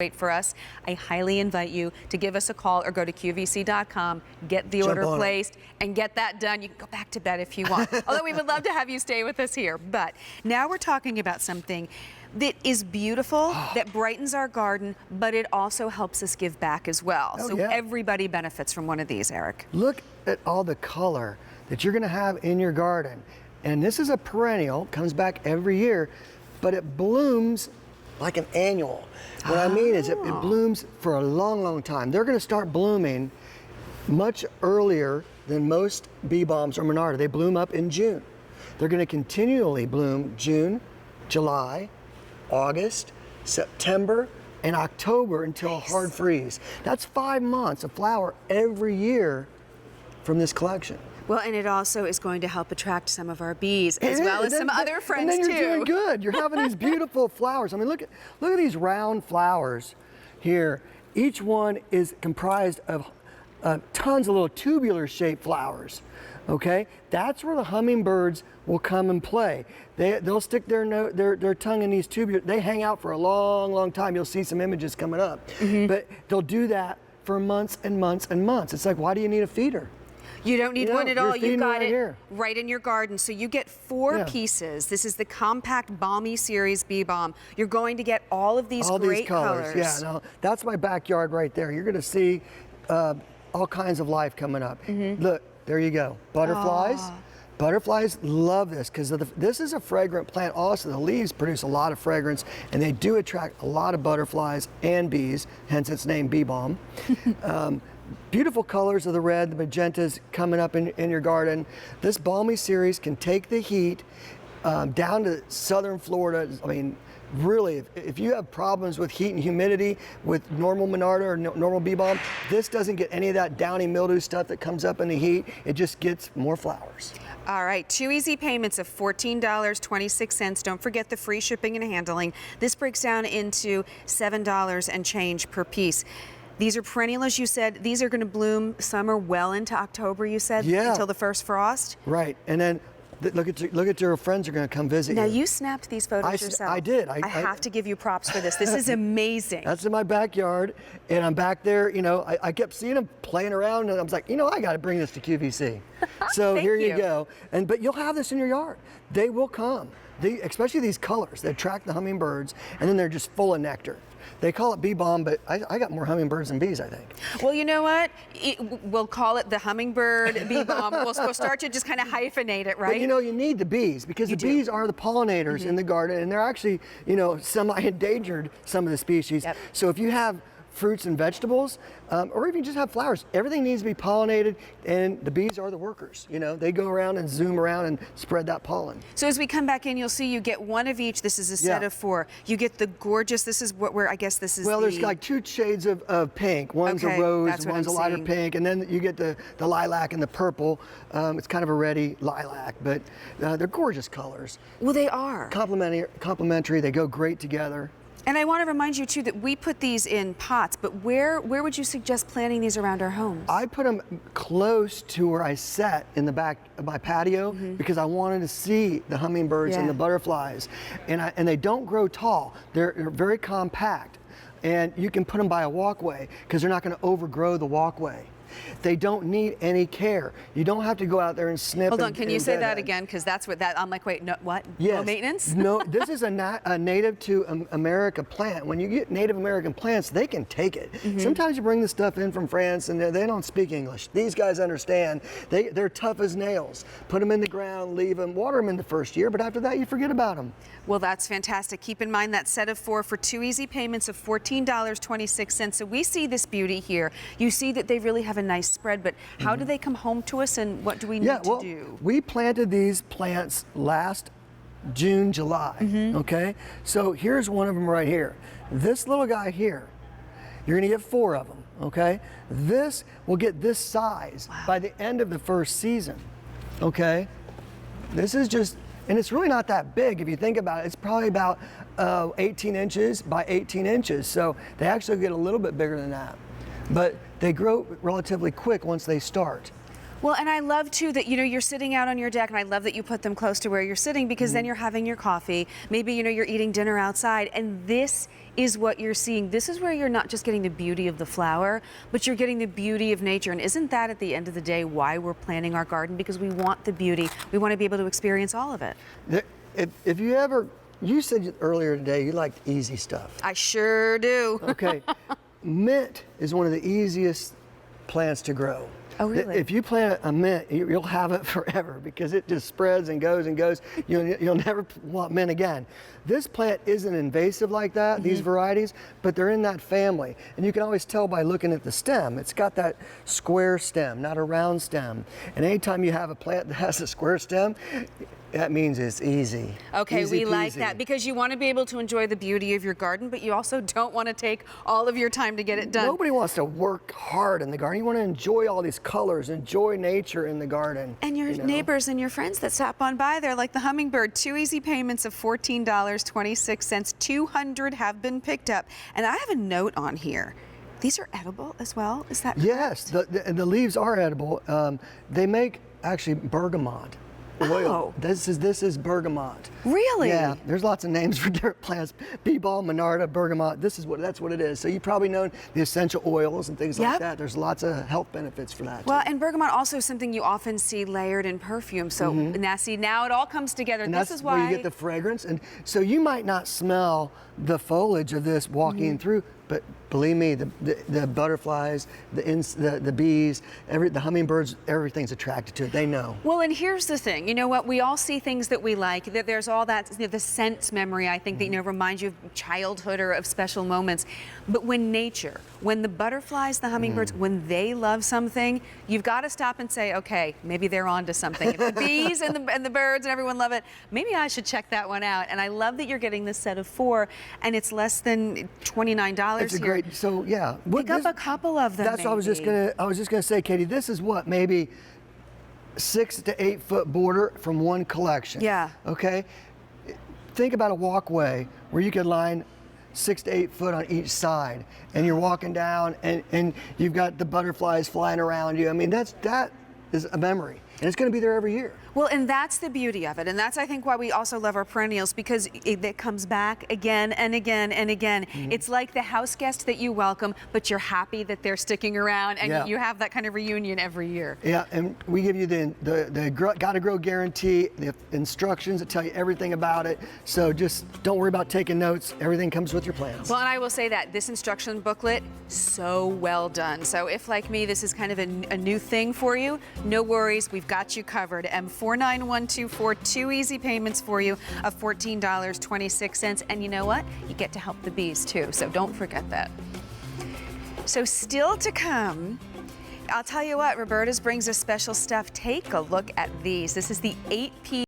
Wait for us. I highly invite you to give us a call or go to QVC.com, get the order placed, and get that done. You can go back to bed if you want. Although we would love to have you stay with us here. But now we're talking about something that is beautiful, that brightens our garden, but it also helps us give back as well. Everybody benefits from one of these, Eric. Look at all the color that you're going to have in your garden. And this is a perennial, comes back every year, but it blooms like an annual. What I mean is it blooms for a long, long time. They're going to start blooming much earlier than most Beebalms or Monarda. They bloom up in June. They're going to continually bloom June, July, August, September, and October until a hard freeze. That's 5 months of flower every year from this collection. Well, and it also is going to help attract some of our bees, as well as some other friends, too. And then you're doing too. good. You're having these beautiful flowers. I mean, look at these round flowers here. Each one is comprised of tons of little tubular-shaped flowers. Okay, that's where the hummingbirds will come and play. They'll stick their tongue in these tubular. They hang out for a long, long time. You'll see some images coming up. But they'll do that for months and months and months. It's like, why do you need a feeder? You don't need one at all. You've got it right right in your garden. So you get 4 pieces. This is the compact Balmy series Beebalm. You're going to get all of these great colors. Yeah, no, that's my backyard right there. You're going to see all kinds of life coming up. Look, there you go. Butterflies. Butterflies love this because this is a fragrant plant also. The leaves produce a lot of fragrance and they do attract a lot of butterflies and bees, hence its name Beebalm. Beautiful colors of the red, the magentas coming up in your garden. This Balmy series can take the heat down to southern Florida. I mean, really, if you have problems with heat and humidity with normal Monarda or normal Beebalm, this doesn't get any of that downy mildew stuff that comes up in the heat. It just gets more flowers. All right, 2 easy payments of $14.26. Don't forget the free shipping and handling. This breaks down into $7 and change per piece. These are perennial, as you said. These are going to bloom summer well into October, you said, until the first frost? Right, and then look at your friends are going to come visit you. Now, you snapped these photos yourself. I did. I have to give you props for this. This is amazing. That's in my backyard, and I'm back there, you know, I kept seeing them playing around, and I was like, you know, I got to bring this to QVC. So here you go. But you'll have this in your yard. They will come. Especially these colors, they attract the hummingbirds, and then they're just full of nectar. They call it Beebalm, but I got more hummingbirds than bees, I think. Well, you know what? We'll call it the hummingbird Beebalm. We'll start to just kind of hyphenate it, right? But you know, you need the bees because the bees are the pollinators in the garden, and they're actually, you know, semi-endangered, some of the species. So if you have fruits and vegetables, or even just have flowers, everything needs to be pollinated, and the bees are the workers. You know, they go around and zoom around and spread that pollen. So as we come back in, you'll see you get one of each. This is a set of 4. You get the gorgeous, this is what I guess this is there's like 2 shades of pink. One's a rose, one's a lighter pink, and then you get the lilac and the purple. It's kind of a reddy lilac, but they're gorgeous colors. Well, they are. Complementary, they go great together. And I want to remind you, too, that we put these in pots, but where would you suggest planting these around our homes? I put them close to where I sat in the back of my patio because I wanted to see the hummingbirds and the butterflies. And they don't grow tall. They're very compact. And you can put them by a walkway because they're not going to overgrow the walkway. They don't need any care. You don't have to go out there and snip. Hold on, can you say that again? Because that's what I'm like, wait, no, what? Yes. No maintenance? No, this is a native to America plant. When you get Native American plants, they can take it. Sometimes you bring the stuff in from France and they don't speak English. These guys understand. They're tough as nails. Put them in the ground, leave them, water them in the first year, but after that you forget about them. Well, that's fantastic. Keep in mind that set of 4 for 2 easy payments of $14.26. So we see this beauty here. You see that they really have a nice spread, but how do they come home to us and what do we need to do? We planted these plants last June, July, okay? So here's one of them right here. This little guy here, you're gonna get 4 of them, okay? This will get this size by the end of the first season, okay? This is just, and it's really not that big if you think about it. It's probably about 18 inches by 18 inches. So they actually get a little bit bigger than that. But they grow relatively quick once they start. Well, and I love too that, you're sitting out on your deck, and I love that you put them close to where you're sitting, because then you're having your coffee. Maybe, you're eating dinner outside, and this is what you're seeing. This is where you're not just getting the beauty of the flower, but you're getting the beauty of nature. And isn't that, at the end of the day, why we're planting our garden? Because we want the beauty. We want to be able to experience all of it. If you said earlier today you liked easy stuff. I sure do. Okay. Mint is one of the easiest plants to grow. Oh, really? If you plant a mint, you'll have it forever, because it just spreads and goes and goes. You'll never want mint again. This plant isn't invasive like that, these varieties, but they're in that family. And you can always tell by looking at the stem. It's got that square stem, not a round stem. And anytime you have a plant that has a square stem, that means it's easy. Okay, Easy we like peasy. that, because you want to be able to enjoy the beauty of your garden, but you also don't want to take all of your time to get it done. Nobody wants to work hard in the garden. You want to enjoy all these colors, enjoy nature in the garden. And your neighbors and your friends that stop on by, they're like the hummingbird. 2 easy payments of $14.26. 200 have been picked up. And I have a note on here. These are edible as well, is that correct? Yes, the leaves are edible. They make actually bergamot oil. Oh. This is bergamot. Really? Yeah, there's lots of names for different plants. Beebalm, Monarda, bergamot. That's what it is. So you've probably known the essential oils and things like that. There's lots of health benefits for that. Well, and bergamot also is something you often see layered in perfume. So now it all comes together. And this that's is why where you get the fragrance. And so you might not smell the foliage of this walking through, but believe me, the butterflies, the bees, the hummingbirds, everything's attracted to it. They know. Well, and here's the thing. You know what? We all see things that we like. That there's all that, the sense memory, I think, that, reminds you of childhood or of special moments. But when the butterflies, the hummingbirds, when they love something, you've got to stop and say, okay, maybe they're onto something. If the bees and the birds and everyone love it, maybe I should check that one out. And I love that you're getting this set of 4, and it's less than $29 It's a here. great. So yeah, Pick up a couple of them. That's what I was just gonna say, Katie. This is what, maybe 6 to 8 foot border from one collection. Yeah. Okay. Think about a walkway where you could line 6 to 8 foot on each side, and you're walking down, and you've got the butterflies flying around you. I mean, that is a memory, and it's going to be there every year. Well, and that's the beauty of it. And that's, I think, why we also love our perennials, because it comes back again and again and again. It's like the house guest that you welcome, but you're happy that they're sticking around, and you have that kind of reunion every year. Yeah, and we give you the Gotta Grow guarantee, the instructions that tell you everything about it. So just don't worry about taking notes. Everything comes with your plans. Well, and I will say that this instruction booklet, so well done. So if, like me, this is kind of a new thing for you, no worries. We've got you covered. M49124, 2 easy payments for you of $14.26. And you know what? You get to help the bees too, so don't forget that. So still to come, I'll tell you what, Roberta's brings us special stuff. Take a look at these. This is the 8-piece